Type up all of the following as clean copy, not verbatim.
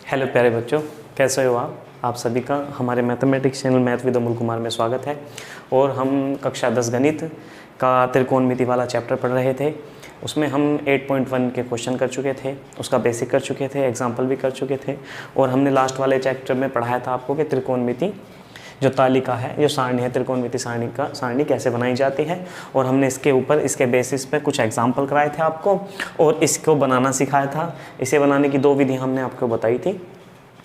Hello प्यारे बच्चों, कैसे हो आप सभी का हमारे mathematics channel math with Amul Kumar में स्वागत है। और हम कक्षा 10 गणित का त्रिकोणमिति वाला चैप्टर पढ़ रहे थे। उसमें हम 8.1 के क्वेश्चन कर चुके थे, उसका बेसिक कर चुके थे, एग्जाम्पल भी कर चुके थे। और हमने लास्ट वाले चैप्टर में पढ़ाया था आपको कि त्रिकोणमिति जो तालिका है, जो सारणी है, त्रिकोणमिति सारणी कैसे बनाई जाती है। और हमने इसके ऊपर इसके बेसिस पे कुछ एग्जाम्पल कराए थे आपको और इसको बनाना सिखाया था। इसे बनाने की 2 विधि हमने आपको बताई थी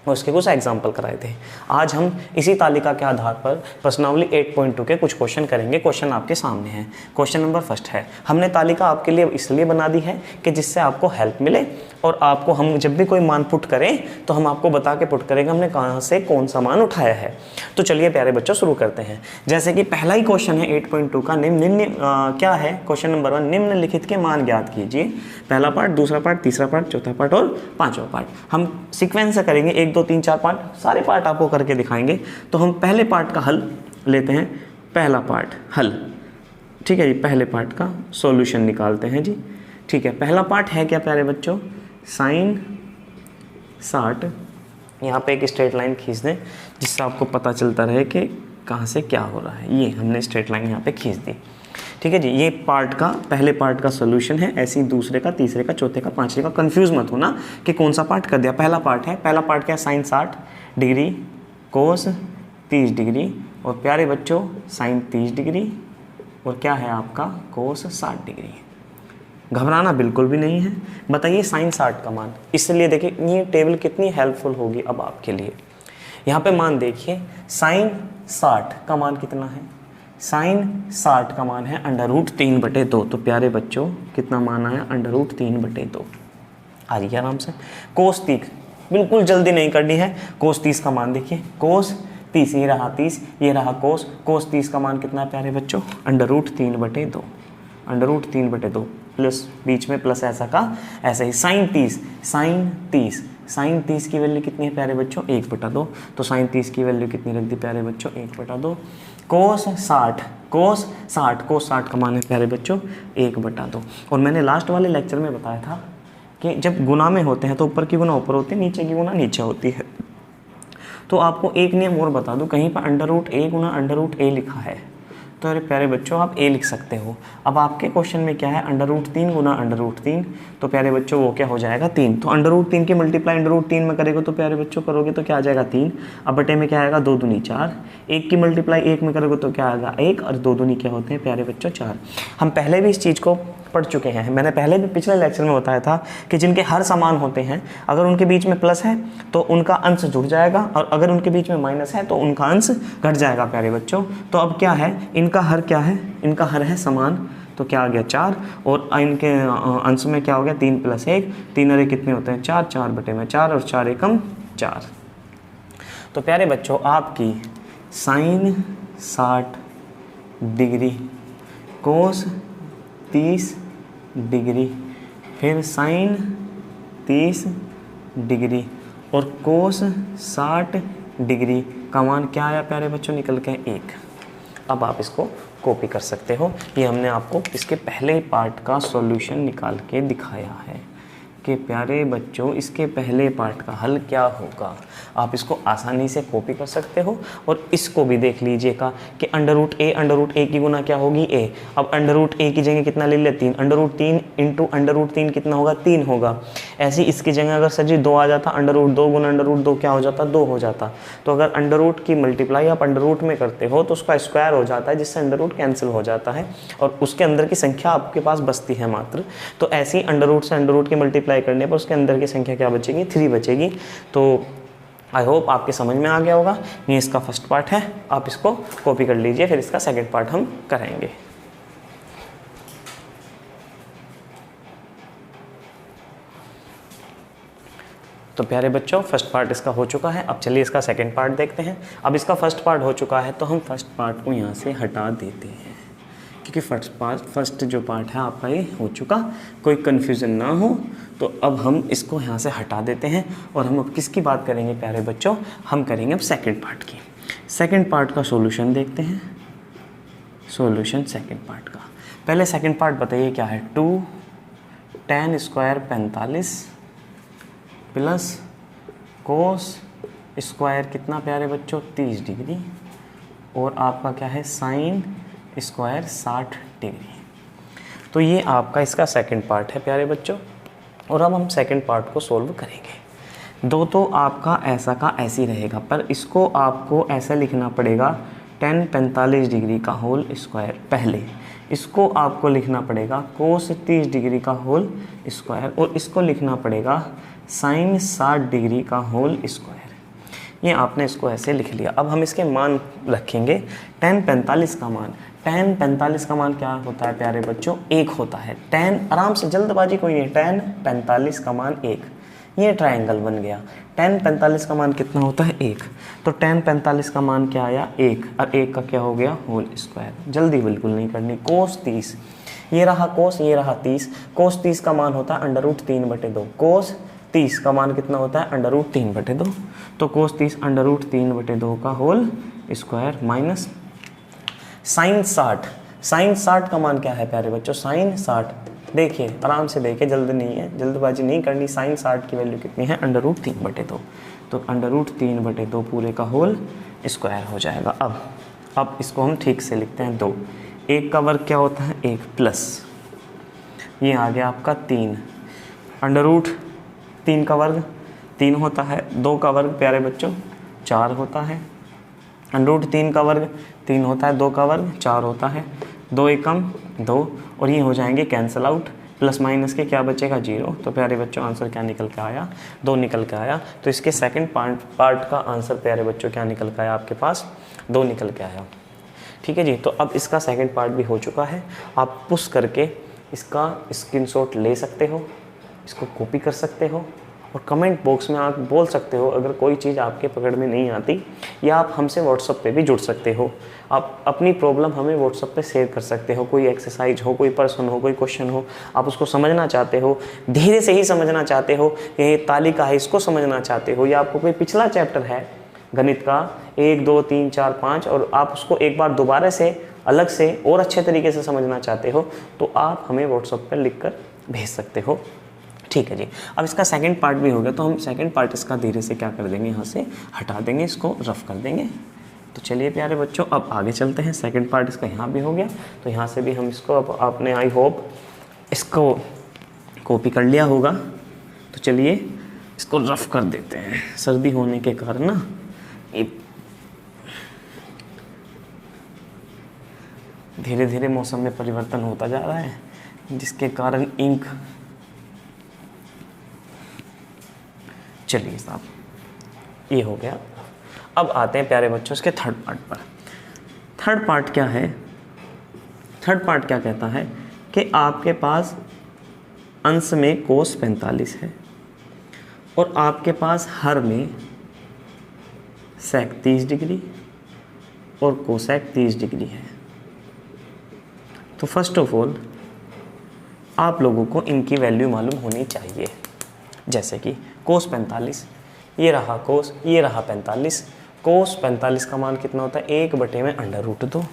और उसके कुछ एग्जाम्पल कराए थे। आज हम इसी तालिका के आधार पर प्रश्नावली 8.2 के कुछ क्वेश्चन करेंगे। क्वेश्चन आपके सामने है। क्वेश्चन नंबर फर्स्ट है, हमने तालिका आपके लिए इसलिए बना दी है कि जिससे आपको हेल्प मिले और आपको हम जब भी कोई मान पुट करें तो हम आपको बता के पुट करेंगे हमने कहाँ से कौन सा मान उठाया है। तो चलिए प्यारे बच्चों शुरू करते हैं। जैसे कि पहला ही क्वेश्चन है 8.2 का, निम्न क्या है क्वेश्चन नंबर 1, निम्नलिखित के मान ज्ञात कीजिए। पहला पार्ट, दूसरा पार्ट, तीसरा पार्ट, चौथा पार्ट और पांचवा पार्ट हम सीक्वेंस से करेंगे। 1 2 3 4 पार्ट सारे पार्ट आपको करके दिखाएंगे। तो हम पहले पार्ट का हल लेते हैं। पहला पार्ट हल, ठीक है जी। पहले पार्ट का सॉल्यूशन निकालते हैं जी, ठीक है। पहला पार्ट है क्या प्यारे बच्चों, sin 60। यहाँ पे एक स्ट्रेट लाइन खींच दें जिससे आपको पता चलता रहे कि कहाँ से क्या हो रहा है। ये हमने स्ट्रेट लाइन यहाँ पे खींच दी, ठीक है जी। ये पार्ट का पहले पार्ट का सॉल्यूशन है। ऐसे ही दूसरे का, तीसरे का, चौथे का, पांचवे का। कंफ्यूज मत होना कि कौन सा पार्ट कर दिया। पहला पार्ट है, पहला पार्ट क्या है, sin 60 डिग्री, कोस 30 डिग्री और प्यारे बच्चों sin 30 डिग्री और क्या है आपका कोस 60 डिग्री। घबराना बिल्कुल भी नहीं है। बताइए sin 60 का मान, इसलिए देखिए ये टेबल कितनी हेल्पफुल होगी अब आपके लिए। यहाँ पे मान देखिए, sin 60 का मान कितना है, sin 60 का मान है √3/2। तो प्यारे बच्चों कितना मान आया, √3/2। आ जाइए आराम से। कोस 30 बिल्कुल जल्दी नहीं करनी है। कोस 30 का मान देखिए, कोस 30 ये रहा 30, ये रहा कोस 30 का मान कितना है प्यारे बच्चों, √3/2। √3/2 प्लस बीच में प्लस ऐसा का ऐसा ही। sin 30 की वैल्यू कितनी है प्यारे बच्चों, 1/2। तो sin 30 की वैल्यू कितनी रख दी प्यारे बच्चों, 1/2। कोस 60 का मान है प्यारे बच्चों 1/2। और मैंने लास्ट वाले लेक्चर में बताया था कि जब गुना में होते हैं तो ऊपर की गुना ऊपर होती है, नीचे की गुना नीचे होती है। तो आपको एक नियम और बता दूं, कहीं पर √a गुना √a लिखा है तो अरे प्यारे बच्चों आप a लिख सकते हो। अब आपके क्वेश्चन में क्या है, √3 गुना √3, तो प्यारे बच्चों वो क्या हो जाएगा 3। तो √3 की मल्टीप्लाई √3 में करेगा तो प्यारे बच्चों करोगे तो क्या आ जाएगा 3। अब बटे में क्या आएगा 2 दूनी 4। 1 की मल्टीप्लाई 1 में करोगे तो क्या आएगा 1 और 2 दूनी क्या होते हैं प्यारे बच्चों 4। हम पहले भी इस चीज़ को पढ़ चुके हैं। मैंने पहले भी पिछले लेक्चर में बताया था कि जिनके हर समान होते हैं अगर उनके बीच में प्लस है तो उनका अंश जुड़ जाएगा और अगर उनके बीच में माइनस है तो उनका अंश घट जाएगा प्यारे बच्चों। तो अब क्या है, इनका हर क्या है, इनका हर है समान, तो क्या आ गया 4 और इनके अंश में क्या हो गया 3 + 1, 3 अरे कितने होते हैं 4, 4 बटे में 4 और 4 एकम 4। तो प्यारे बच्चों आपकी sin 60 डिग्री, कोस 30 डिग्री, फिर sin 30 डिग्री और कोस 60 डिग्री का मान क्या आया प्यारे बच्चों, निकल के 1। अब आप इसको कॉपी कर सकते हो। ये हमने आपको इसके पहले पार्ट का सॉल्यूशन निकाल के दिखाया है कि प्यारे बच्चों इसके पहले पार्ट का हल क्या होगा। आप इसको आसानी से कॉपी कर सकते हो और इसको भी देख लीजिएगा कि √a की गुना क्या होगी a। अब √a की जगह कितना ले ले 3, √3 इंटू √3 कितना होगा 3 होगा। ऐसे इसकी जगह अगर सर जी 2 आ जाता, √2 गुना √2 क्या हो जाता 2 हो जाता। तो अगर अंडर की मल्टीप्लाई आप अंडर में करते हो तो उसका स्क्वायर हो जाता है जिससे अंडर कैंसिल हो जाता है और उसके अंदर की संख्या आपके पास बचती है मात्र। तो ऐसे ही अंडर से अंडर की मल्टीप्लाई करने पर उसके अंदर की संख्या क्या बचेगी 3 बचेगी। तो आई होप आपके समझ में आ गया होगा। ये इसका फर्स्ट पार्ट है, आप इसको कॉपी कर लीजिए, फिर इसका सेकंड पार्ट हम करेंगे। तो प्यारे बच्चों फर्स्ट पार्ट इसका हो चुका है। अब चलिए इसका सेकंड पार्ट देखते हैं। अब इसका फर्स्ट पार्ट हो चुका है तो हम फर्स्ट पार्ट को यहाँ से हटा देते हैं क्योंकि फर्स्ट जो पार्ट है आपका ये हो चुका, कोई कन्फ्यूज़न ना हो। तो अब हम इसको यहाँ से हटा देते हैं और हम अब किसकी बात करेंगे प्यारे बच्चों, हम करेंगे अब सेकंड पार्ट की। सेकंड पार्ट का सॉल्यूशन देखते हैं। सॉल्यूशन सेकंड पार्ट का, पहले सेकंड पार्ट बताइए क्या है। 2 tan² 45 प्लस कोस स्क्वायर कितना प्यारे बच्चों 30 डिग्री, और आपका क्या है साइन स्क्वायर 60 डिग्री। तो ये आपका इसका सेकंड पार्ट है प्यारे बच्चों। और अब हम सेकंड पार्ट को सोल्व करेंगे। दो तो आपका ऐसा का ऐसी रहेगा, पर इसको आपको ऐसा लिखना पड़ेगा tan 45 डिग्री का होल स्क्वायर पहले, इसको आपको लिखना पड़ेगा कोस 30 डिग्री का होल स्क्वायर, और इसको लिखना पड़ेगा साइन 60 डिग्री का होल स्क्वायर। ये आपने इसको ऐसे लिख लिया। अब हम इसके मान रखेंगे। tan 45 का मान, tan 45 का मान क्या होता है प्यारे बच्चों 1 होता है। tan आराम से, जल्दबाजी कोई नहीं, tan 45 का मान 1, ये ट्रायंगल बन गया। tan 45 का मान कितना होता है 1, तो tan 45 का मान क्या आया 1, और 1 का क्या हो गया होल स्क्वायर। जल्दी बिल्कुल नहीं करनी। कोस 30, ये रहा कोस, ये रहा 30। कोस 30 का मान होता है √3/2। कोस 30 का मान कितना होता है √3/2, तो कोस 30 √3/2 का whole square minus sine 60। Sine 60 का मान क्या है प्यारे बच्चों साइन 60, देखिए आराम से देखिए, जल्द नहीं है, जल्दबाजी नहीं करनी। साइन 60 की वैल्यू कितनी है √3/2, तो √3/2 पूरे का होल स्क्वायर हो जाएगा। अब इसको हम ठीक से लिखते हैं 2। 1 का वर्ग क्या होता है 1 प्लस, ये आ गया आपका 3, √3 का वर्ग 3 होता है, 2 का वर्ग प्यारे बच्चों 4 होता है, √3 का वर्ग 3 होता है, 2 का वर्ग 4 होता है, 2 एकम 2, और ये हो जाएंगे कैंसिल आउट, प्लस माइनस के क्या बचेगा 0। तो प्यारे बच्चों आंसर क्या निकल के आया 2 निकल के आया। तो इसके सेकंड पार्ट का आंसर प्यारे बच्चों क्या निकल के आया आपके पास 2 निकल के आया। ठीक है जी। तो अब इसका सेकंड पार्ट भी हो चुका है। आप पुश करके इसका स्क्रीनशॉट ले सकते हो, इसको कॉपी कर सकते हो, और कमेंट बॉक्स में आप बोल सकते हो अगर कोई चीज़ आपके पकड़ में नहीं आती, या आप हमसे व्हाट्सएप पे भी जुड़ सकते हो। आप अपनी प्रॉब्लम हमें व्हाट्सएप पे शेयर कर सकते हो। कोई एक्सरसाइज हो, कोई पर्सन हो, कोई क्वेश्चन हो, आप उसको समझना चाहते हो, धीरे से ही समझना चाहते हो, ये तालिका है इसको समझना चाहते हो, या आपको कोई पिछला चैप्टर है गणित का 1 2 3 4 5 और आप उसको एक बार दोबारा से अलग से और अच्छे तरीके से समझना चाहते हो, तो आप हमें व्हाट्सएप पर लिख कर भेज सकते हो। ठीक है जी। अब इसका सेकंड पार्ट भी हो गया, तो हम सेकंड पार्ट इसका धीरे से क्या कर देंगे, यहाँ से हटा देंगे, इसको रफ कर देंगे। तो चलिए प्यारे बच्चों अब आगे चलते हैं। सेकंड पार्ट इसका यहाँ भी हो गया, तो यहाँ से भी हम इसको, अब आपने आई होप इसको कॉपी कर लिया होगा। तो चलिए इसको रफ कर देते हैं। सर्दी होने के कारण ना ये धीरे धीरे मौसम में परिवर्तन होता जा रहा है, जिसके कारण इंक, चलिए साहब ये हो गया। अब आते हैं प्यारे बच्चों इसके थर्ड पार्ट पर। थर्ड पार्ट क्या है, थर्ड पार्ट क्या कहता है कि आपके पास अंश में कोस 45 है और आपके पास हर में सेक 30 डिग्री और कोसेक 30 डिग्री है। तो फर्स्ट ऑफ ऑल आप लोगों को इनकी वैल्यू मालूम होनी चाहिए। जैसे कि कोस 45, ये रहा कोस, ये रहा 45। कोस 45 का मान कितना होता है 1/√2।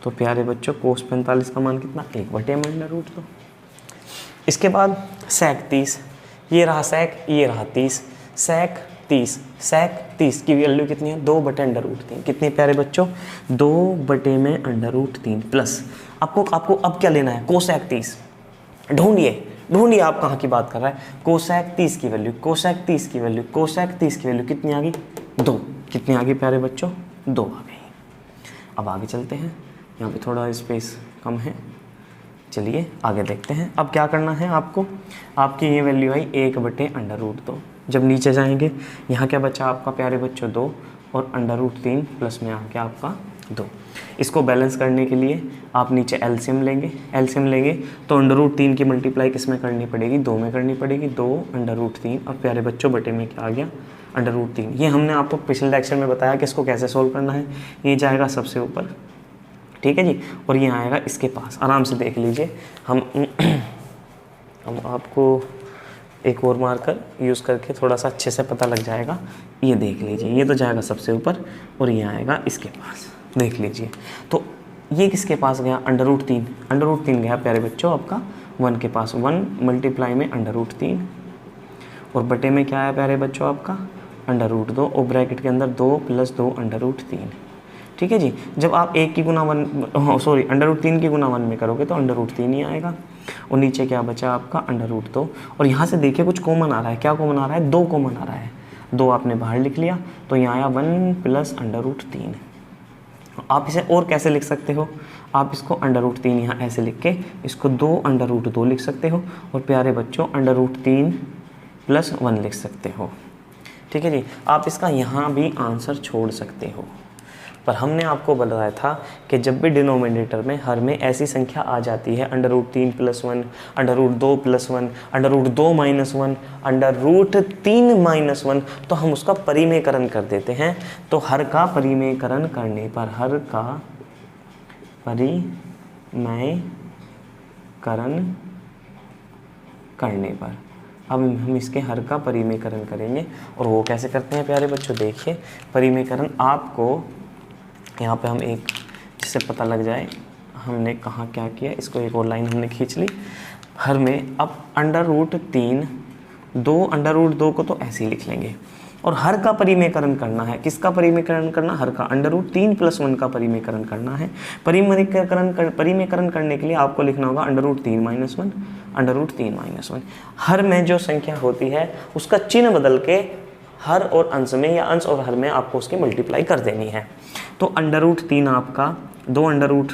तो प्यारे बच्चों कोस 45 का मान कितना 1/√2। इसके बाद सेक 30, ये रहा सेक, ये रहा 30। सेक 30, सेक 30 की वैल्यू कितनी है 2/√3। कितनी प्यारे बच्चों 2/√3 प्लस आपको अब क्या लेना है कोसेक 30। ढूंढिए आप कहाँ की बात कर रहा है। कोसेक 30 की वैल्यू, कोसेक 30 की वैल्यू, कोसेक 30 की वैल्यू कितनी आ गई 2। कितनी आ गई प्यारे बच्चों 2 आ गई। अब आगे चलते हैं, यहाँ पे थोड़ा स्पेस कम है। चलिए आगे देखते हैं। अब क्या करना है आपको, आपकी ये वैल्यू आई 1/√2। जब नीचे जाएंगे यहाँ क्या बचा आपका प्यारे बच्चों 2 और √3 प्लस में आ गया आपका 2। इसको बैलेंस करने के लिए आप नीचे एलसीएम लेंगे तो √3 की मल्टीप्लाई किस में करनी पड़ेगी 2 में करनी पड़ेगी। 2/√3 और प्यारे बच्चों बटे में क्या आ गया √3। ये हमने आपको पिछले लेक्चर में बताया कि इसको कैसे सोल्व करना है। ये जाएगा सबसे ऊपर, ठीक है जी, और ये आएगा इसके पास। आराम से देख लीजिए, हम आपको एक और मार्कर यूज़ करके थोड़ा सा अच्छे से पता लग जाएगा। ये देख लीजिए, ये तो जाएगा सबसे ऊपर और ये आएगा इसके पास। देख लीजिए तो ये किसके पास गया √3 गया प्यारे बच्चों आपका 1 के पास। 1 मल्टीप्लाई में √3 और बटे में क्या आया प्यारे बच्चों आपका अंडर रूट 2 और ब्रैकेट के अंदर 2 + 2 अंडर रूट 3। ठीक है जी। जब आप 1 की गुना 1 सॉरी अंडर रूट 3 की गुना 1 में करोगे तो अंडर रूट 3 ही आएगा। और नीचे क्या बचा आपका अंडर रूट 2। और यहाँ से देखिए कुछ कॉमन आ रहा है। क्या कॉमन आ रहा है? 2 कॉमन आ रहा है। 2 आपने बाहर लिख लिया तो यहाँ आया 1 + अंडर रूट 3। आप इसे और कैसे लिख सकते हो? आप इसको अंडर रूट 3 यहाँ ऐसे लिख के इसको 2 अंडर रूट 2 लिख सकते हो और प्यारे बच्चों अंडर रूट 3 + 1 लिख सकते हो। ठीक है जी। आप इसका यहाँ भी आंसर छोड़ सकते हो। पर हमने आपको बताया था कि जब भी डिनोमिनेटर में हर में ऐसी संख्या आ जाती है under root 3 + 1, under root 2 + 1, under root 2 - 1, under root 3 - 1, तो हम उसका परिमेयकरण कर देते हैं। तो हर का परिमेयकरण करने पर, हर का परिमेयकरण करने पर, अब हम इसके हर का परिमेयकरण करेंगे। और वो कैसे करते हैं प्यारे बच्चों? देखिए परिमेयकरण आपको यहाँ पे हम एक जिससे पता लग जाए हमने कहाँ क्या किया, इसको एक और लाइन हमने खींच ली। हर में अब अंडर रूट 3 2 अंडर रूट 2 को तो ऐसे ही लिख लेंगे। और हर का परिमेयकरण करना है। किसका परिमेयकरण करना? हर का। अंडर रूट 3 + 1 का परिमेयकरण करना है। परिमेयकरण करने के लिए आपको लिखना होगा अंडर रूट 3 - 1, अंडर रूट 3 - 1। हर में जो संख्या होती है उसका चिन्ह बदल के हर और अंश में या अंश और हर में आपको उसकी मल्टीप्लाई कर देनी है। तो अंडर रूट 3 आपका 2 अंडर रूट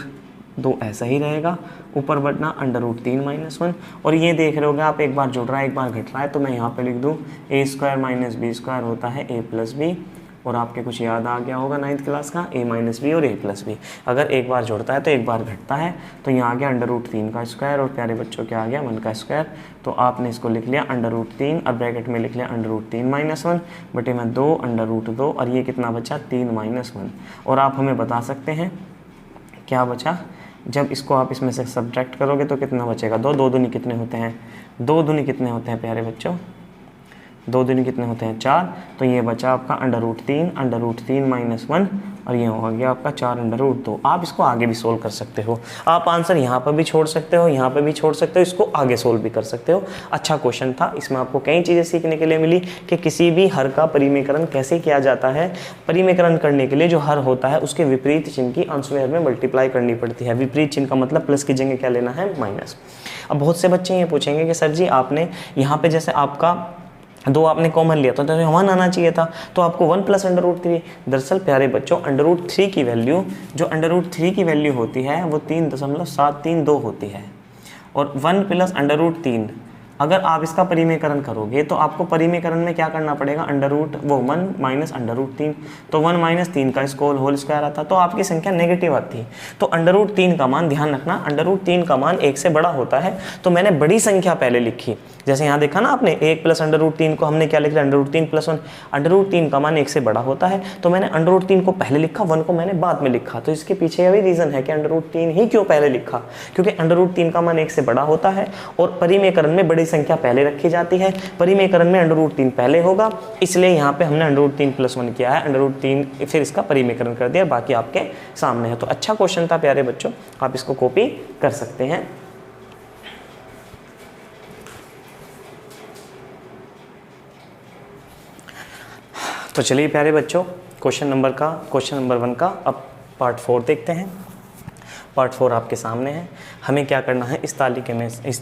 2 ऐसा ही रहेगा, ऊपर बढ़ना अंडर रूट 3 - 1। और ये देख रहे होगे आप एक बार जुड़ रहा है एक बार घट रहा है, तो मैं यहाँ पे लिख दूँ a² - b² होता है a + b। और आपके कुछ याद आ गया होगा 9th क्लास का, a - b और a + b। अगर एक बार जुड़ता है तो एक बार घटता है, तो यहाँ आ गया अंडर रूट 3 का स्क्वायर और प्यारे बच्चों क्या आ गया 1 का स्क्वायर। तो आपने इसको लिख लिया अंडर रूट 3 और ब्रैकेट में लिख लिया अंडर रूट 3 - 1 बटे में 2 अंडर रूट 2 और ये कितना बचा 3 - 1। और आप हमें बता सकते हैं क्या बचा? जब इसको आप इसमें से सब्ट्रैक्ट करोगे तो कितना बचेगा? 2 2 दूनी कितने होते हैं? 2 दूनी कितने होते हैं प्यारे बच्चों? 2 दूनी कितने होते हैं? 4। तो ये बचा आपका अंडर रूट 3 - 1 और ये हो गया आपका 4 अंडर रूट 2। आप इसको आगे भी सोल्व कर सकते हो। आप आंसर यहाँ पर भी छोड़ सकते हो, यहाँ पर भी छोड़ सकते हो, इसको आगे सोल्व भी कर सकते हो। अच्छा क्वेश्चन था, इसमें आपको कई चीज़ें सीखने के लिए मिली कि किसी भी हर का परिमेयकरण कैसे किया जाता है। परिमेयकरण करने के लिए जो हर होता है उसके विपरीत चिन्ह की अंश में हर में मल्टीप्लाई करनी पड़ती है। विपरीत चिन्ह का मतलब प्लस की जगह क्या लेना है? माइनस। अब बहुत से बच्चे ये पूछेंगे कि सर जी आपने यहाँ पे जैसे आपका 2 आपने कॉमन लिया था तो 1 आना चाहिए था, तो आपको 1 + अंडर रूट 3। दरअसल प्यारे बच्चों अंडर रूट 3 की वैल्यू, जो अंडर रूट 3 की वैल्यू होती है वो 3.732 होती है। और 1 + अंडर रूट 3 अगर आप इसका परिमेयकरण करोगे तो आपको परिमेयकरण में क्या करना पड़ेगा? 1 - अंडर रूट 3। तो 1 - 3 का होल स्क्वायर आता, तो आपकी संख्या नेगेटिव आती। तो अंडर रूट 3 का मान, ध्यान रखना, अंडर रूट 3 का मान 1 से बड़ा होता है। तो मैंने बड़ी संख्या पहले लिखी, जैसे यहाँ देखा ना आपने 1 + अंडर रूट 3 को हमने क्या लिख लिया? Under root 3 + 1। अंडर रूट 3 का मान 1 से बड़ा होता है, तो मैंने अंडर रूट 3 को पहले लिखा, 1 को मैंने बाद में लिखा। तो इसके पीछे यही रीज़न है कि अंडर रूट 3 ही क्यों पहले लिखा, क्योंकि अंडर रूट 3 का मान 1 से बड़ा होता है और परिमेयकरण में बड़ी संख्या पहले रखी जाती है। परिमेयकरण में अंडर रूट 3 पहले होगा, इसलिए यहाँ पे हमने अंडर रूट 3 + 1 किया है, अंडर रूट 3 फिर इसका परिमेयकरण कर दिया, बाकी आपके सामने है। तो अच्छा क्वेश्चन था प्यारे बच्चों, आप इसको कॉपी कर सकते हैं। तो चलिए प्यारे बच्चों क्वेश्चन नंबर 1 का अब पार्ट 4 देखते हैं। पार्ट 4 आपके सामने है। हमें क्या करना है? इस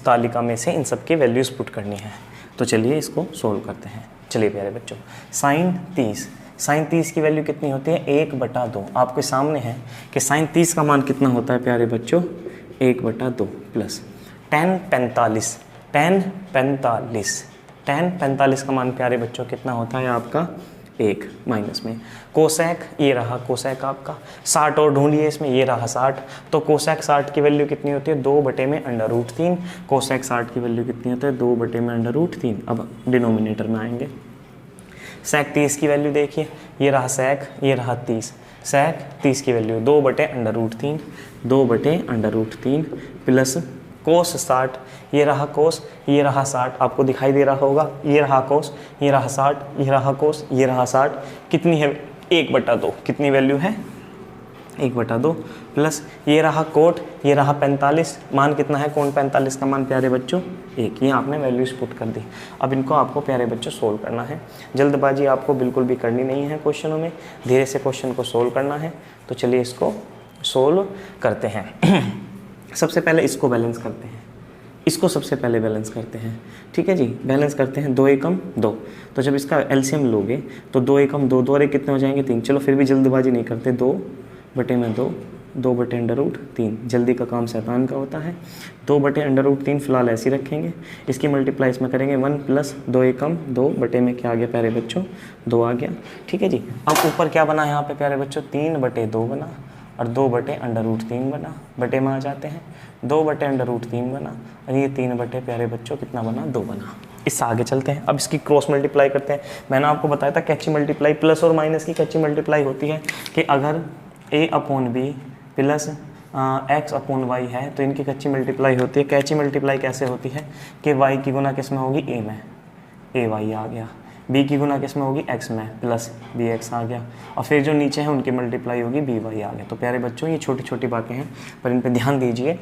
तालिका में से इन सब की वैल्यूज़ पुट करनी है। तो चलिए इसको सोल्व करते हैं। चलिए प्यारे बच्चों, sin 30 की वैल्यू कितनी होती है? 1/2। आपके सामने है कि sin 30 का मान कितना होता है प्यारे बच्चों? 1/2 प्लस tan 45 का मान प्यारे बच्चों कितना होता है आपका? 1 माइनस में कोसेक, ये रहा कोसेक आपका 60 और ढूंढिए इसमें, ये रहा 60। तो कोसेक 60 की वैल्यू कितनी होती है? 2/में अंडर रूट 3। कोसेक 60 की वैल्यू कितनी होती है? 2/में अंडर रूट 3। अब डिनोमिनेटर में आएंगे। सेक 30 की वैल्यू देखिए, ये रहा सेक, ये रहा 30। सेक 30 की वैल्यू 2/√3, 2/√3 प्लस कोस 60, ये रहा कोस, ये रहा 60, आपको दिखाई दे रहा होगा, ये रहा कोस, ये रहा 60, ये रहा कोस, ये रहा 60, कितनी है? 1/2। कितनी वैल्यू है? 1/2 प्लस ये रहा कोट, ये रहा 45, मान कितना है कोण 45 का मान प्यारे बच्चों 1, ये आपने वैल्यूज पुट कर दी। अब इनको आपको प्यारे बच्चों सोल्व करना है। जल्दबाजी आपको बिल्कुल भी करनी नहीं है क्वेश्चनों में, धीरे से क्वेश्चन को सोल्व करना है। तो चलिए इसको सोल्व करते हैं। सबसे पहले इसको बैलेंस करते हैं, इसको सबसे पहले बैलेंस करते हैं, ठीक है जी। बैलेंस करते हैं, 2 एकम 2, तो जब इसका एलसीएम लोगे तो 2 एकम 2, 2 और 1 कितने हो जाएंगे 3। चलो फिर भी जल्दबाजी नहीं करते, 2/2, 2/√3, जल्दी का काम शैतान का होता है। 2/√3 फिलहाल ऐसे ही रखेंगे, इसकी मल्टीप्लाई इसमें करेंगे 1 प्लस 2 एकम 2 बटे में क्या आ गया प्यारे बच्चों 2 आ गया, ठीक है जी। अब ऊपर क्या बना यहाँ पे प्यारे बच्चों 3/2 बना और 2/√3 बना, बटे में आ जाते हैं 2/√3 बना और ये 3 प्यारे बच्चों कितना बना 2 बना। इससे आगे चलते हैं, अब इसकी क्रॉस मल्टीप्लाई करते हैं। मैंने आपको बताया था कैची मल्टीप्लाई प्लस और माइनस की कैची मल्टीप्लाई होती है कि अगर a/b प्लस x/y है तो इनकी कच्ची मल्टीप्लाई होती है। कैची मल्टीप्लाई कैसे होती है कि y की गुना किस में होगी a में, ay आ गया, b की गुना किस में होगी x में प्लस bx आ गया, और फिर जो नीचे हैं उनकी मल्टीप्लाई होगी by आ गया। तो प्यारे बच्चों ये छोटी छोटी बातें हैं पर इन पे ध्यान दीजिए,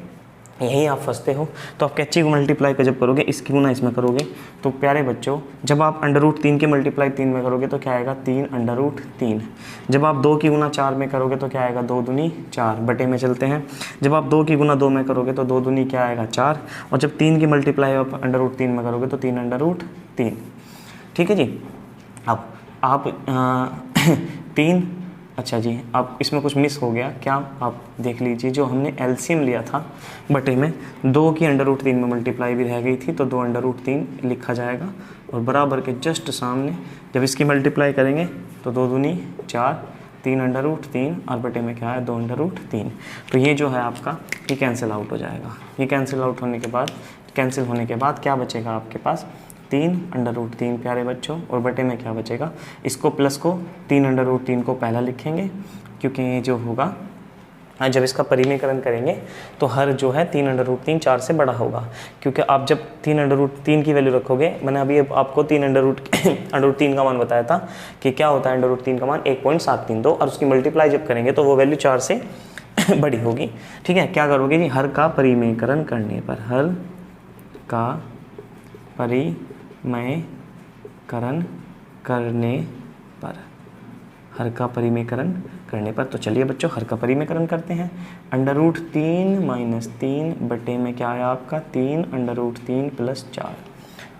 यही आप फंसते हो। तो आप कैची को मल्टीप्लाई का जब करोगे इसकी गुना इसमें करोगे तो प्यारे बच्चों जब आप √3 की मल्टीप्लाई 3 में करोगे तो क्या आएगा 3/3। जब आप 2 की गुना 4 में करोगे तो क्या आएगा 2 दूनी 4, बटे में चलते हैं। जब आप 2 की गुना 2 में करोगे तो 2 दूनी क्या आएगा 4, और जब 3 की मल्टीप्लाई आप √3 में करोगे तो 3/3, ठीक है जी। अब आप 3, अच्छा जी अब इसमें कुछ मिस हो गया क्या, आप देख लीजिए। जो हमने एलसीएम लिया था बटे में 2 की √3 में मल्टीप्लाई भी रह गई थी तो 2/3 लिखा जाएगा, और बराबर के जस्ट सामने जब इसकी मल्टीप्लाई करेंगे तो 2 दूनी 4, 3/3 और बटे में क्या है 2/3। तो ये जो है आपका ये कैंसिल आउट हो जाएगा। ये कैंसिल आउट होने के बाद क्या बचेगा आपके पास 3/3 प्यारे बच्चों, और बटे में क्या बचेगा, इसको प्लस को 3/3 को पहला लिखेंगे क्योंकि ये जो होगा जब इसका परिमेयकरण करेंगे तो हर जो है 3/3 4 से बड़ा होगा, क्योंकि आप जब 3/3 की वैल्यू रखोगे, मैंने अभी आपको 3/3 का मान बताया था कि क्या होता है √3 का मान 1.732, और उसकी मल्टीप्लाई जब करेंगे तो वो वैल्यू 4 से बड़ी होगी, ठीक है। क्या करोगे जी, हर का परिमेयकरण करने पर, हर का परिमेयकरण करने पर, हर का परिमेयकरण करने पर। तो चलिए बच्चों हर का परिमेयकरण करते हैं। √3 - 3 बटे में क्या आया आपका 3/3 + 4।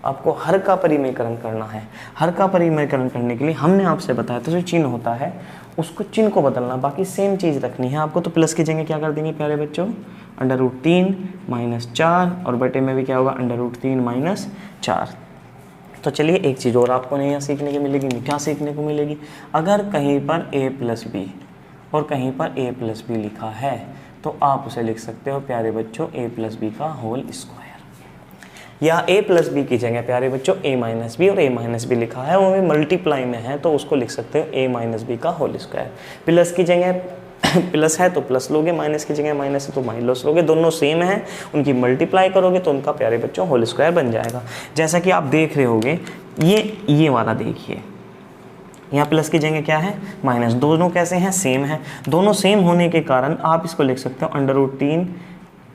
आपको हर का परिमेयकरण करना है। हर का परिमेयकरण करने के लिए हमने आपसे बताया था जो चिन्ह होता है उसको चिन्ह को बदलना, बाकी सेम चीज़ रखनी है आपको। तो प्लस की जगह क्या कर देंगे प्यारे बच्चों √3 - 4, और बटे में भी क्या होगा √3 - 4। तो चलिए एक चीज़ और आपको यहाँ सीखने की मिलेगी। क्या सीखने को मिलेगी, अगर कहीं पर a + b और कहीं पर a + b लिखा है तो आप उसे लिख सकते हो प्यारे बच्चों a + b का होल स्क्वायर, या a + b की जगह प्यारे बच्चों a - b, और a - b लिखा है वो भी मल्टीप्लाई में है तो उसको लिख सकते हो a - b का होल स्क्वायर। प्लस की जगह प्लस है तो प्लस लोगे, माइनस की जगह माइनस है तो माइनस लोगे, दोनों सेम है, उनकी मल्टीप्लाई करोगे तो उनका प्यारे बच्चों होल स्क्वायर बन जाएगा। जैसा कि आप देख रहे होगे ये वाला देखिए, यहाँ प्लस की जगह क्या है माइनस, दोनों कैसे हैं सेम है। दोनों सेम होने के कारण आप इसको लिख सकते हो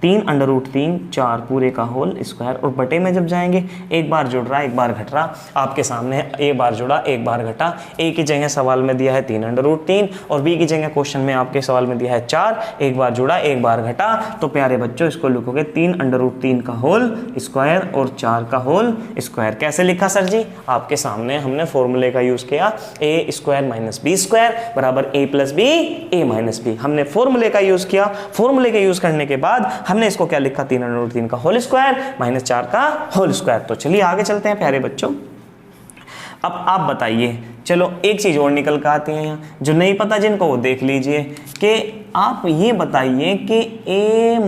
√3 4 पूरे का होल स्क्वायर, और बटे में जब जाएंगे एक बार जुड़ रहा एक बार घट रहा, आपके सामने एक बार जुड़ा एक बार घटा। ए की जगह सवाल में दिया है 3/3 और बी की जगह क्वेश्चन में आपके सवाल में दिया है 4, एक बार जुड़ा एक बार घटा। तो प्यारे बच्चों इसको लिखोगे 3/3 का होल स्क्वायर और 4 का होल स्क्वायर। कैसे लिखा सर जी, आपके सामने हमने फॉर्मूले का यूज़ किया a² - b² बराबर a + b a - b। हमने फॉर्मूले का यूज़ किया, फॉर्मूले के यूज़ करने के बाद हमने इसको क्या लिखा 3/3 का होल स्क्वायर - 4 का होल स्क्वायर। तो चलिए आगे चलते हैं प्यारे बच्चों। अब आप बताइए, चलो एक चीज़ और निकल कर आती है यहाँ, जो नहीं पता जिनको वो देख लीजिए कि आप ये बताइए कि a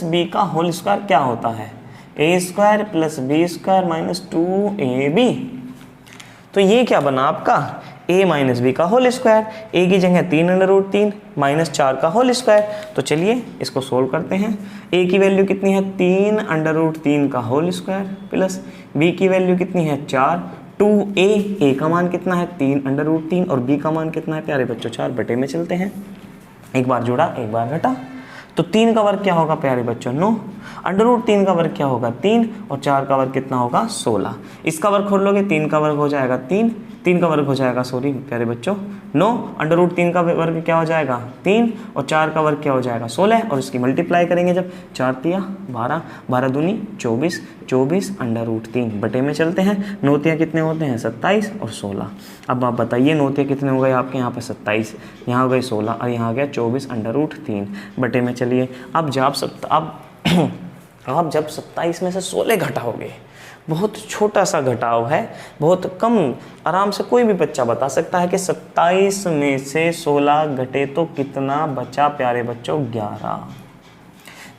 - b का होल स्क्वायर क्या होता है, a² + b² - 2ab। तो ये क्या बना आपका a - b का होल स्क्वायर, a की जगह 3/3 - 4 का होल स्क्वायर। तो चलिए इसको सोल्व करते हैं। a की वैल्यू कितनी है 3/3 का होल स्क्वायर प्लस b की वैल्यू कितनी है 4, 2a का मान कितना है 3/3 और b का मान कितना है प्यारे बच्चों 4, बटे में चलते हैं। एक बार जोड़ा एक बार घटा, तो 3 का वर्ग क्या होगा प्यारे बच्चों 9, √3 का वर्ग क्या होगा 3, और 4 का वर्ग कितना होगा 16। इसका वर्ग खोल लोगे 3 का वर्ग हो जाएगा 3 का वर्ग हो जाएगा सॉरी प्यारे बच्चों 9, √3 का वर्ग क्या हो जाएगा 3, और 4 का वर्ग क्या हो जाएगा 16, और इसकी मल्टीप्लाई करेंगे जब 4 तिया 12, 12 दूनी 24, 24 √3 बटे में चलते हैं, 9 तिया कितने होते हैं 27 और 16। अब आप बताइए 9 तिया कितने हो गए आपके यहाँ पे 27, यहाँ हो गए 16 और यहाँ आ गया 24 √3 बटे में चलिए। अब जब 27 में से 16 घटाओगे, बहुत छोटा सा घटाव है, बहुत कम, आराम से कोई भी बच्चा बता सकता है कि 27 में से 16 घटे तो कितना बचा प्यारे बच्चों 11।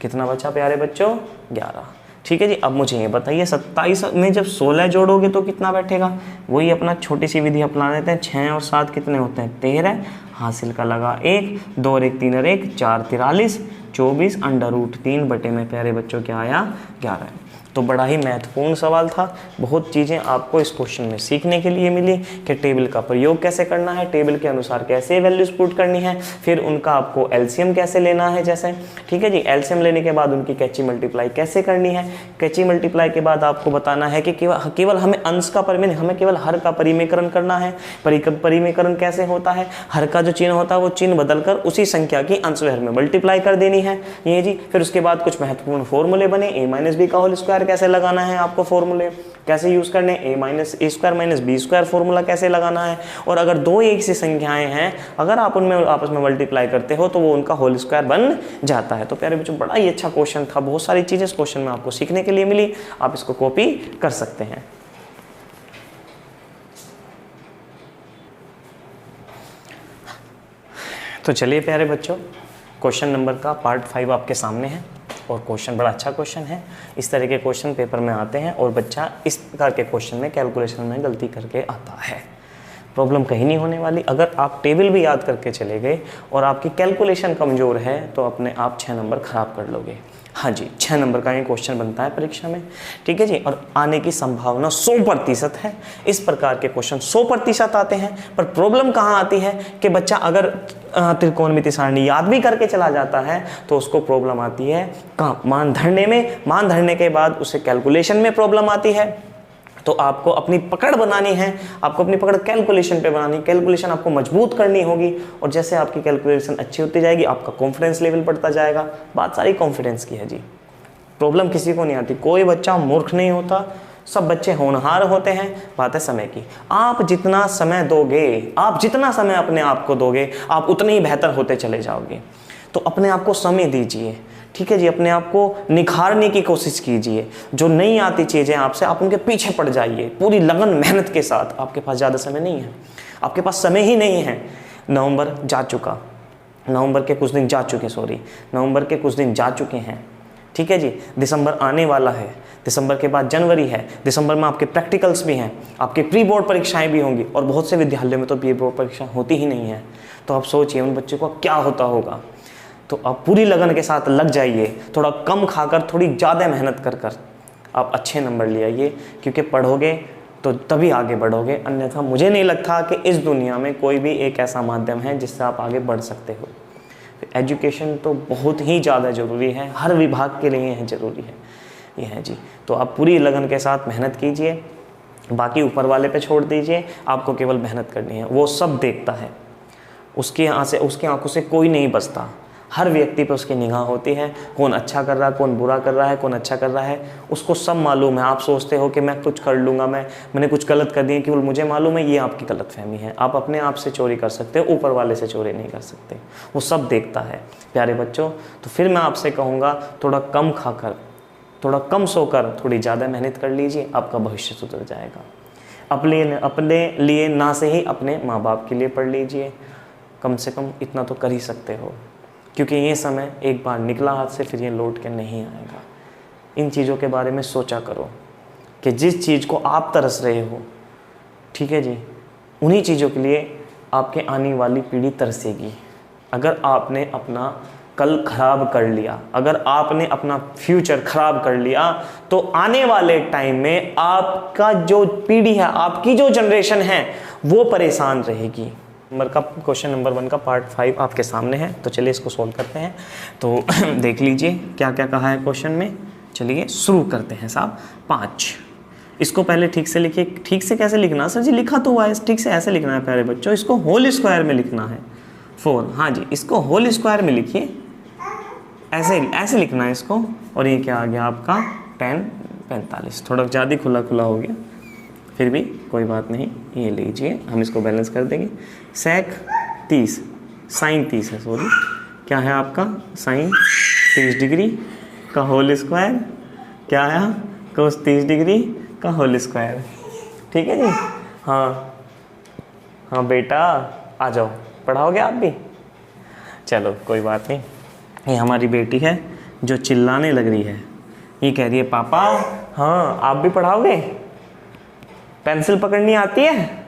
कितना बचा प्यारे बच्चों 11। ठीक है जी। अब मुझे ये बताइए 27 में जब 16 जोड़ोगे तो कितना बैठेगा, वही अपना छोटी सी विधि अपना लेते हैं। 6 और 7 कितने होते हैं 13, हासिल का लगा 1, 2 और 1 3 और 1 4 43, 24 √3 बटे में प्यारे बच्चों क्या आया 11। तो बड़ा ही महत्वपूर्ण सवाल था, बहुत चीज़ें आपको इस क्वेश्चन में सीखने के लिए मिली कि टेबल का प्रयोग कैसे करना है, टेबल के अनुसार कैसे वैल्यूज पुट करनी है, फिर उनका आपको एलसीएम कैसे लेना है जैसे, ठीक है जी। एलसीएम लेने के बाद उनकी कैची मल्टीप्लाई कैसे करनी है, कैची मल्टीप्लाई के बाद आपको बताना है कि केवल हमें अंश का हमें केवल हर का परिमेकरण करना है। परिमेकरण कैसे होता है, हर का जो चिन्ह होता है वो चिन्ह बदलकर उसी संख्या की अंश में मल्टीप्लाई कर देनी है ये जी। फिर उसके बाद कुछ महत्वपूर्ण फॉर्मूले बने, a - b का होल स्क्वायर कैसे लगाना है, आपको फॉर्मूले कैसे यूज करने, a - b² फॉर्मूला कैसे लगाना है, और अगर दो एक सी संख्याएं हैं अगर आप उनमें आपस में मल्टीप्लाई करते हो तो वो उनका होल स्क्वायर बन जाता है। तो प्यारे बच्चों बड़ा ही अच्छा क्वेश्चन था, बहुत सारी चीजें इस क्वेश्चन में आपको सीखने के लिए मिली, आप इसको कॉपी कर सकते हैं। तो चलिए प्यारे बच्चों, क्वेश्चन नंबर का पार्ट 5 आपके सामने है, और क्वेश्चन बड़ा अच्छा क्वेश्चन है। इस तरह के क्वेश्चन पेपर में आते हैं और बच्चा इस प्रकार के क्वेश्चन में कैलकुलेशन में गलती करके आता है। प्रॉब्लम कहीं नहीं होने वाली, अगर आप टेबल भी याद करके चले गए और आपकी कैलकुलेशन कमज़ोर है तो अपने आप 6 नंबर खराब कर लोगे। हाँ जी, 6 नंबर का ये क्वेश्चन बनता है परीक्षा में, ठीक है जी। और आने की संभावना 100% है। इस प्रकार के क्वेश्चन 100% आते हैं, पर प्रॉब्लम कहाँ आती है कि बच्चा अगर त्रिकोणमिति सारणी याद भी करके चला जाता है तो उसको प्रॉब्लम आती है कहाँ, मान धरने में। मान धरने के बाद उसे कैलकुलेशन में प्रॉब्लम आती है। तो आपको अपनी पकड़ बनानी है, आपको अपनी पकड़ कैलकुलेशन पे बनानी, कैलकुलेशन आपको मजबूत करनी होगी, और जैसे आपकी कैलकुलेशन अच्छी होती जाएगी आपका कॉन्फिडेंस लेवल बढ़ता जाएगा। बात सारी कॉन्फिडेंस की है जी। प्रॉब्लम किसी को नहीं आती, कोई बच्चा मूर्ख नहीं होता, सब बच्चे होनहार होते हैं। बात है समय की, आप जितना समय दोगे, आप जितना समय अपने आप को दोगे आप उतने ही बेहतर होते चले जाओगे। तो अपने आप को समय दीजिए, ठीक है जी। अपने आप को निखारने की कोशिश कीजिए, जो नहीं आती चीज़ें आपसे आप उनके पीछे पड़ जाइए पूरी लगन मेहनत के साथ। आपके पास ज़्यादा समय नहीं है, आपके पास समय ही नहीं है। नवंबर जा चुका, नवंबर के कुछ दिन जा चुके हैं, ठीक है जी। दिसंबर आने वाला है, दिसंबर के बाद जनवरी है, दिसंबर में आपके प्रैक्टिकल्स भी हैं, आपके प्री बोर्ड परीक्षाएं भी होंगी, और बहुत से विद्यालयों में तो प्री बोर्ड परीक्षा होती ही नहीं है। तो आप सोचिए उन बच्चों को क्या होता होगा। तो आप पूरी लगन के साथ लग जाइए, थोड़ा कम खाकर थोड़ी ज़्यादा मेहनत कर आप अच्छे नंबर ले आइए, क्योंकि पढ़ोगे तो तभी आगे बढ़ोगे। अन्यथा मुझे नहीं लगता कि इस दुनिया में कोई भी एक ऐसा माध्यम है जिससे आप आगे बढ़ सकते हो। एजुकेशन तो बहुत ही ज़्यादा ज़रूरी है, हर विभाग के लिए है ज़रूरी है ये है जी। तो आप पूरी लगन के साथ मेहनत कीजिए, बाकी ऊपर वाले पे छोड़ दीजिए, आपको केवल मेहनत करनी है, वो सब देखता है। उसकी आंखों से कोई नहीं बचता, हर व्यक्ति पे उसकी निगाह होती है, कौन अच्छा कर रहा है, कौन बुरा कर रहा है, कौन अच्छा कर रहा है, उसको सब मालूम है। आप सोचते हो कि मैं कुछ कर लूँगा, मैंने कुछ गलत कर दिया, केवल मुझे मालूम है, ये आपकी गलतफहमी है। आप अपने आप से चोरी कर सकते हो, ऊपर वाले से चोरी नहीं कर सकते, वो सब देखता है प्यारे बच्चों। तो फिर मैं आपसे कहूँगा थोड़ा कम खाकर, थोड़ा कम सोकर, थोड़ी ज़्यादा मेहनत कर लीजिए, आपका भविष्य सुधर जाएगा। अपने लिए ना से ही अपने माँ बाप के लिए पढ़ लीजिए, कम से कम इतना तो कर ही सकते हो, क्योंकि ये समय एक बार निकला हाथ से फिर ये लौट के नहीं आएगा। इन चीज़ों के बारे में सोचा करो कि जिस चीज़ को आप तरस रहे हो, ठीक है जी, उन्हीं चीज़ों के लिए आपके आने वाली पीढ़ी तरसेगी। अगर आपने अपना कल खराब कर लिया, अगर आपने अपना फ्यूचर खराब कर लिया, तो आने वाले टाइम में आपका जो पीढ़ी है, आपकी जो जनरेशन है, वो परेशान रहेगी। नंबर का क्वेश्चन नंबर 1 का पार्ट 5 आपके सामने है। तो चलिए इसको सॉल्व करते हैं। तो देख लीजिए क्या क्या कहा है क्वेश्चन में। चलिए शुरू करते हैं साहब। 5, इसको पहले ठीक से लिखिए। ठीक से कैसे लिखना सर जी? लिखा तो हुआ है, ठीक से ऐसे लिखना है प्यारे बच्चों। इसको होल स्क्वायर में लिखना है। 4, हाँ जी, इसको होल स्क्वायर में लिखिए, ऐसे ऐसे लिखना है इसको। और ये क्या आ गया आपका 10 45, थोड़ा ज़्यादा खुला खुला हो गया, फिर भी कोई बात नहीं। ये लीजिए, हम इसको बैलेंस कर देंगे। सेक 30 साइन 30 है, सॉरी, क्या है आपका साइन 30 डिग्री का होल स्क्वायर, क्या है कोस 30 डिग्री का होल स्क्वायर। ठीक है जी। हाँ हाँ बेटा आ जाओ, पढ़ाओगे आप भी? चलो कोई बात नहीं। ये हमारी बेटी है जो चिल्लाने लग रही है। ये कह रही है पापा हाँ आप भी पढ़ाओगे? पेंसिल पकड़नी आती है?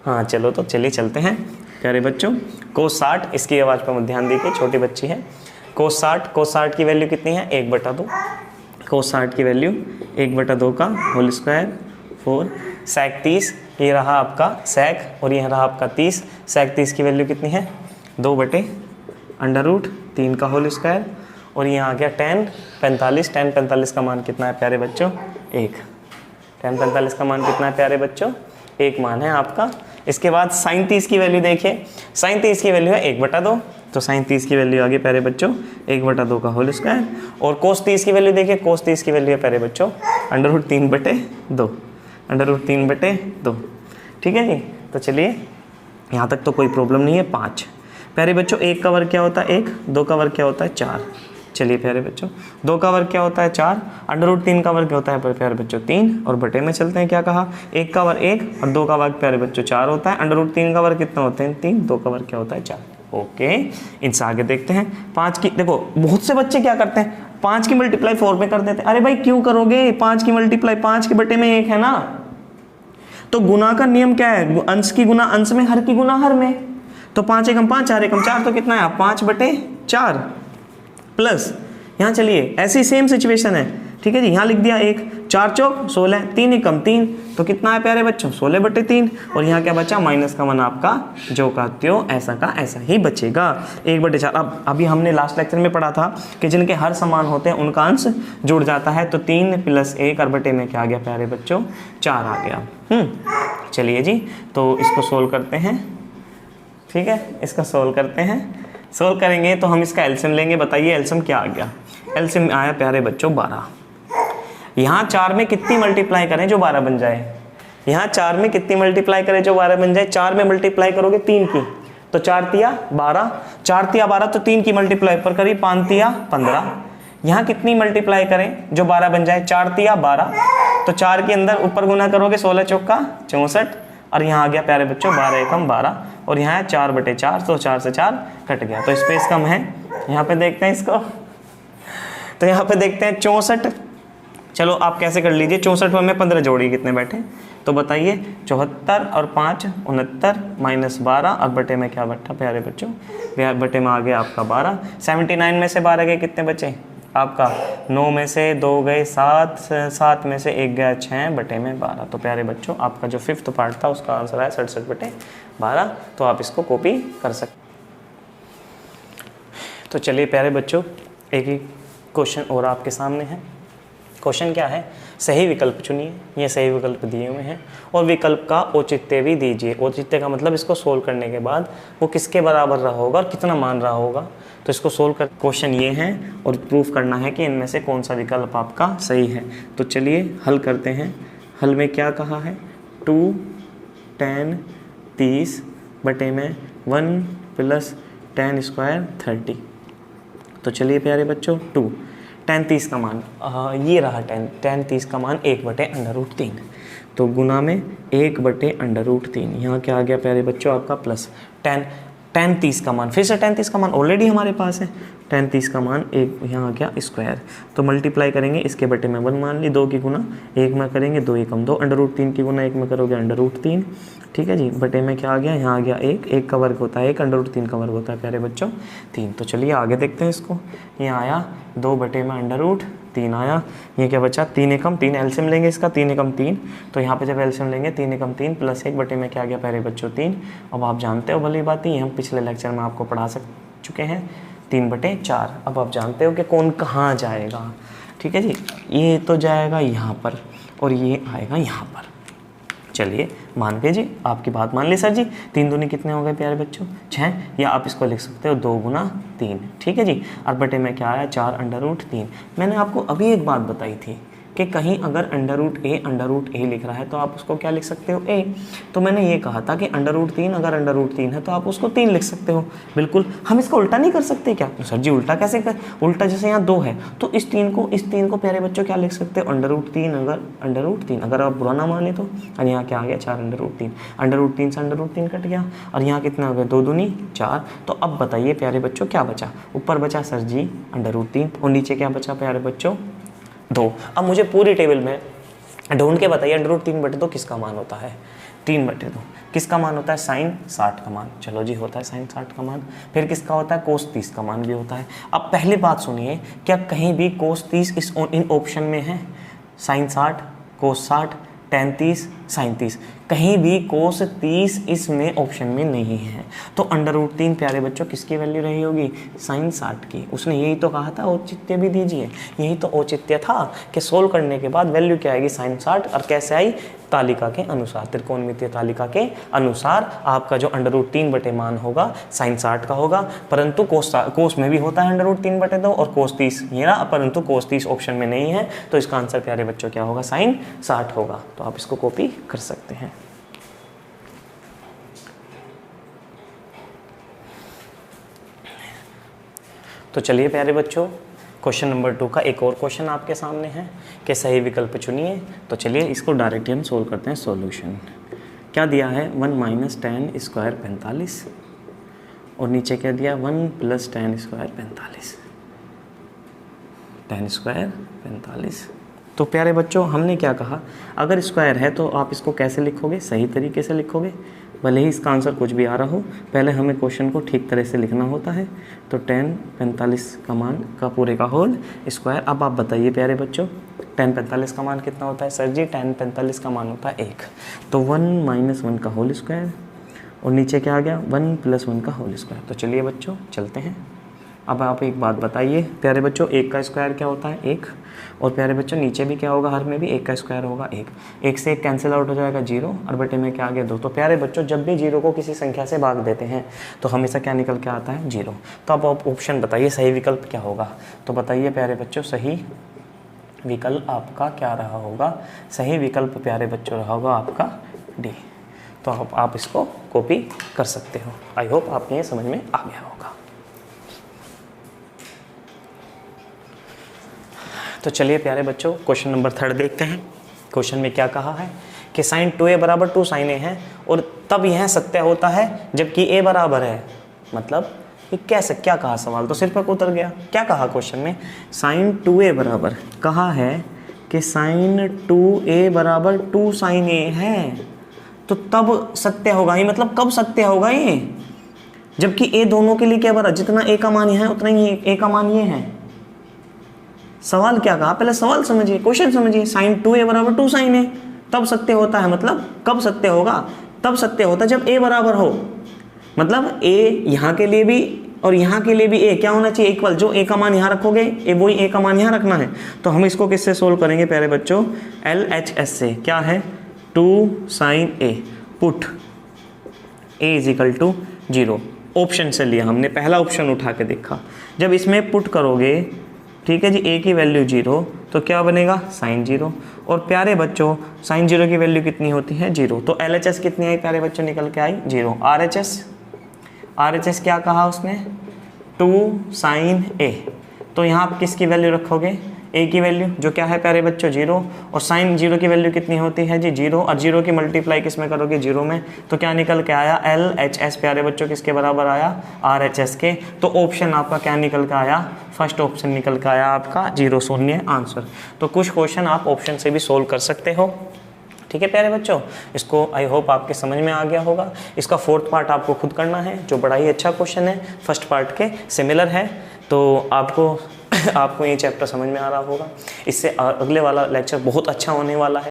हाँ चलो, तो चलिए चलते हैं प्यारे बच्चों। कोस 60, इसकी आवाज़ पर मत ध्यान दीजिए, छोटी बच्ची है। कोस 60 की वैल्यू कितनी है? 1/2। कोस 60 की वैल्यू 1/2 का होल स्क्वायर 4। सेक 30, ये रहा आपका सेक और ये रहा आपका 30। सेक 30 की वैल्यू कितनी है? 2/√3 का होल स्क्वायर। और यहाँ आ गया 10 45। 10 45 का मान कितना है प्यारे बच्चों? 1। 10 45 का मान कितना है प्यारे बच्चों? 1 मान है आपका। इसके बाद साइन 30 की वैल्यू देखिए। साइन 30 की वैल्यू है 1/2, तो साइन 30 की वैल्यू आ गई प्यारे बच्चों 1/2 का होल स्क्वायर। और कोस 30 की वैल्यू देखिए। कोस 30 की वैल्यू है प्यारे बच्चों √3/2, √3/2। ठीक है जी। तो चलिए यहाँ तक तो कोई प्रॉब्लम नहीं है। 5 प्यारे बच्चों, 1 का वर्ग क्या होता है? 1। 2 का वर्ग क्या होता है? 4। चलिए प्यारे बच्चों, 2 का वर्ग क्या होता है? 4। √3 का वर्ग क्या होता है प्यारे बच्चों? 3। और बटे में चलते हैं, क्या कहा? 1 का वर्ग 1 और 2 का वर्ग प्यारे बच्चों 4 होता है। √3 का वर्ग कितना होते हैं? 3। 2 का वर्ग क्या होता है? 4। ओके, इनसे आगे देखते हैं। 5 की देखो, बहुत से बच्चे क्या करते हैं, 5 की मल्टीप्लाई 4 में कर देते हैं। अरे भाई क्यों करोगे 5 की मल्टीप्लाई? 5 के बटे में 1 है ना। तो गुना का नियम क्या है? अंश की गुना अंश में, हर की गुना हर में। तो 5 एकम 5, 4 एकम 4, तो कितना है? 5/4 प्लस यहाँ चलिए ऐसी सेम सिचुएशन है। ठीक है जी, यहाँ लिख दिया 1, 4 चौक 16, 3 एकम 3, तो कितना है प्यारे बच्चों? 16/3। और यहाँ क्या बचा? माइनस का मन आपका जो का त्यों ऐसा का ऐसा ही बचेगा 1/4। अब अभी हमने लास्ट लेक्चर में पढ़ा था कि जिनके हर समान होते हैं उनका अंश जुड़ जाता है। तो 3 + 1 और बटे में क्या आ गया प्यारे बच्चों? 4 आ गया। चलिए जी, तो इसको सोल्व करते हैं। ठीक है, इसका सोल्व करते हैं। सोल्व करेंगे तो हम इसका एलसीएम लेंगे। बताइए एलसीएम क्या आ गया? एलसीएम आया प्यारे बच्चों 12। यहाँ 4 में कितनी मल्टीप्लाई करें जो 12 बन जाए? यहाँ 4 में कितनी मल्टीप्लाई करें जो 12 बन जाए? 4 में मल्टीप्लाई करोगे 3 की, तो 4 तिया 12, 4 तिया 12, तो 3 की मल्टीप्लाई पर करी 5 तिया 15। यहाँ कितनी मल्टीप्लाई करें जो 12 बन जाए? 4 तिया 12, तो 4 के अंदर ऊपर गुना करोगे 16 चौका 64, और यहाँ आ गया प्यारे बच्चों 12 एकम 12, और यहाँ है 4/4, तो 4 से 4 कट गया, तो स्पेस कम है। यहाँ पे देखते हैं इसको, तो यहाँ पे देखते हैं 64। चलो आप कैसे कर लीजिए, 64 में 15 जोड़िए, कितने बैठे? तो बताइए 74 और 5 69 माइनस 12 और बटे में क्या बैठा प्यारे बच्चों? बटे में आ गया आपका 12। 79 में से 12 गए, कितने बचे आपका? 9 में से 2 गए 7, 7 में से 1 गया 6, बटे में 12। तो प्यारे बच्चों आपका जो 5th पार्ट था उसका आंसर है 67/12। तो आप इसको कॉपी कर सकते। तो चलिए प्यारे बच्चों, एक ही क्वेश्चन और आपके सामने है। क्वेश्चन क्या है? सही विकल्प चुनिए। ये सही विकल्प दिए हुए हैं और विकल्प का औचित्य भी दीजिए। औचित्य का मतलब इसको सोल्व करने के बाद वो किसके बराबर रहा होगा और कितना मान रहा होगा। तो इसको सोल्व कर, क्वेश्चन ये है और प्रूफ करना है कि इनमें से कौन सा विकल्प आपका सही है। तो चलिए हल करते हैं। हल में क्या कहा है? 2 10 30 बटे में 1 + 10 स्क्वायर 30। तो चलिए प्यारे बच्चों 2 10 30 का मान ये रहा 10 30 का मान 1/√3, तो गुना में 1/√3। यहाँ क्या आ गया प्यारे बच्चों आपका प्लस 10 30 का मान, फिर से 10 30 का मान ऑलरेडी हमारे पास है। 10 30 का मान 1 यहाँ आ गया स्क्वायर, तो मल्टीप्लाई करेंगे इसके बटे में 1 मान ली, 2 की गुना 1 में करेंगे 2 एकम 2, √3 की गुना 1 में करोगे √3। ठीक है जी, बटे में क्या आ गया? यहाँ आ गया 1 का वर्ग होता है 1, √3 का वर्ग होता है प्यारे बच्चों 3। तो चलिए आगे देखते हैं इसको। यहाँ आया 2 बटे में √3 3 आया। ये क्या बचा 3 एकम 3, एलसीएम लेंगे इसका 3 एकम 3, तो यहाँ पे जब एलसीएम लेंगे 3 एकम 3 प्लस 1 बटे में क्या आ गया प्यारे बच्चों 3। अब आप जानते हो भली बात ही हम पिछले लेक्चर में आपको पढ़ा चुके हैं 3/4। अब आप जानते हो कि कौन कहाँ जाएगा, ठीक है जी। ये तो जाएगा यहाँ पर और ये आएगा यहाँ पर। चलिए मान के जी, आपकी बात मान ली सर जी। 3 दूनी कितने हो गए प्यारे बच्चों 6, या आप इसको लिख सकते हो 2 गुना 3, ठीक है जी। और बटे में क्या आया 4√3। मैंने आपको अभी एक बात बताई थी कि कहीं अगर √a लिख रहा है तो आप उसको क्या लिख सकते हो a। तो मैंने ये कहा था कि √3 अगर √3 है तो आप उसको 3 लिख सकते हो। बिल्कुल, हम इसका उल्टा नहीं कर सकते क्या? तो सर जी उल्टा कैसे कर? उल्टा जैसे यहाँ 2 है तो इस 3 को प्यारे बच्चों क्या लिख सकते हो √3 अगर आप बुरा ना माने तो। और यहाँ क्या आ गया 4√3, √3 से √3 कट गया और यहाँ कितना हो गया 2 दूनी 4। तो अब बताइए प्यारे बच्चों क्या बचा? ऊपर बचा सर जी √3 और नीचे क्या बचा प्यारे बच्चों 2। अब मुझे पूरी टेबल में ढूंढ के बताइए √3/2 किसका मान होता है? 3/2 किसका मान होता है? sin 60 का मान। चलो जी होता है sin 60 का मान। फिर किसका होता है? cos 30 का मान भी होता है। अब पहली बात सुनिए, क्या कहीं भी cos 30 इन ऑप्शन में है? sin 60, cos 60, tan 30, sin 30, कहीं भी cos 30 इसमें ऑप्शन में नहीं है। तो √3 प्यारे बच्चों किसकी वैल्यू रही होगी? sin 60 की। उसने यही तो कहा था औचित्य भी दीजिए, यही तो औचित्य था कि सोल्व करने के बाद वैल्यू क्या आएगी sin 60। और कैसे आई? तालिका के अनुसार, त्रिकोणमितीय तालिका के अनुसार आपका जो √3 बटे मान होगा sin 60 का होगा। परंतु कोस में भी होता है √3/2 और cos 30 ये ना, परंतु cos 30 ऑप्शन में नहीं है। तो इसका आंसर प्यारे बच्चों क्या होगा? sin 60 होगा। तो आप इसको कॉपी कर सकते हैं। तो चलिए प्यारे बच्चों, क्वेश्चन नंबर 2 का एक और क्वेश्चन आपके सामने है कि सही विकल्प चुनिए। तो चलिए इसको डायरेक्टली हम सोल्व करते हैं। सॉल्यूशन क्या दिया है? 1 - tan² 45 और नीचे क्या दिया? 1 + tan² 45, tan² 45। तो प्यारे बच्चों हमने क्या कहा, अगर स्क्वायर है तो आप इसको कैसे लिखोगे? सही तरीके से लिखोगे, भले ही इसका आंसर कुछ भी आ रहा हो, पहले हमें क्वेश्चन को ठीक तरह से लिखना होता है। तो tan 45 का मान का पूरे का होल स्क्वायर। अब आप बताइए प्यारे बच्चों tan 45 का मान कितना होता है? सर जी tan 45 का मान होता है 1। तो 1 - 1 का होल स्क्वायर और नीचे क्या आ गया? 1 + 1 का होल स्क्वायर। तो चलिए बच्चों चलते हैं। अब आप एक बात बताइए प्यारे बच्चों, 1 का स्क्वायर क्या होता है? 1। और प्यारे बच्चों नीचे भी क्या होगा? हर में भी 1 का स्क्वायर होगा 1। 1 से 1 कैंसिल आउट हो जाएगा 0 और बटे में क्या आ गया 2। तो प्यारे बच्चों जब भी 0 को किसी संख्या से भाग देते हैं तो हमेशा क्या निकल के आता है? 0। तो अब आप ऑप्शन बताइए सही विकल्प क्या होगा? तो बताइए प्यारे बच्चों सही विकल्प आपका क्या रहा होगा? सही विकल्प प्यारे बच्चों रहा होगा आपका डी। तो आप इसको कॉपी कर सकते हो। आई होप आपको ये समझ में आ गया होगा। तो चलिए प्यारे बच्चों क्वेश्चन नंबर 3 देखते हैं। क्वेश्चन में क्या कहा है कि sin 2a = 2 sin a है और तब यह सत्य होता है जबकि a बराबर है। मतलब ये कैसे, क्या कहा? सवाल तो सिर पर उतर गया। क्या कहा क्वेश्चन में? sin 2a बराबर कहा है कि sin 2a = 2 sin a है, तो तब सत्य होगा ही। मतलब कब सत्य होगा ये? जबकि a दोनों के लिए क्या बराबर? जितना a का मान है उतना ही a का मान ये है। सवाल क्या कहा? पहले सवाल समझिए, क्वेश्चन समझिए। sin 2a = 2 sin a तब सत्य होता है। मतलब कब सत्य होगा? तब सत्य होता है जब a बराबर हो। मतलब a यहाँ के लिए भी और यहाँ के लिए भी a क्या होना चाहिए? इक्वल। जो a का मान यहाँ रखोगे वही a का मान यहाँ रखना है। तो हम इसको किससे सोल्व करेंगे प्यारे बच्चों? LHS से। क्या है? 2 sin a put a = 0। Option से लिया हमने, पहला ऑप्शन उठा के देखा। जब इसमें पुट करोगे, ठीक है जी, a की वैल्यू 0 तो क्या बनेगा? sin 0। और प्यारे बच्चों sin 0 की वैल्यू कितनी होती है? 0। तो LHS कितनी आई प्यारे बच्चों? निकल के आई 0। RHS क्या कहा उसने? 2 sin a। तो यहाँ आप किसकी वैल्यू रखोगे? a की वैल्यू, जो क्या है प्यारे बच्चों? 0। और sin 0 की वैल्यू कितनी होती है जी? 0। और 0 की मल्टीप्लाई किस में करोगे? 0 में। तो क्या निकल के आया? LHS प्यारे बच्चों किसके बराबर आया? RHS के। तो ऑप्शन आपका क्या निकल के आया? फर्स्ट ऑप्शन निकल के आया आपका 0 शून्य आंसर। तो कुछ क्वेश्चन आप ऑप्शन से भी सोल्व कर सकते हो। ठीक है प्यारे बच्चों, इसको आई होप आपके समझ में आ गया होगा। इसका 4th पार्ट आपको खुद करना है, जो बड़ा ही अच्छा क्वेश्चन है, फर्स्ट पार्ट के सिमिलर है। तो आपको आपको ये चैप्टर समझ में आ रहा होगा। इससे अगले वाला लेक्चर बहुत अच्छा होने वाला है।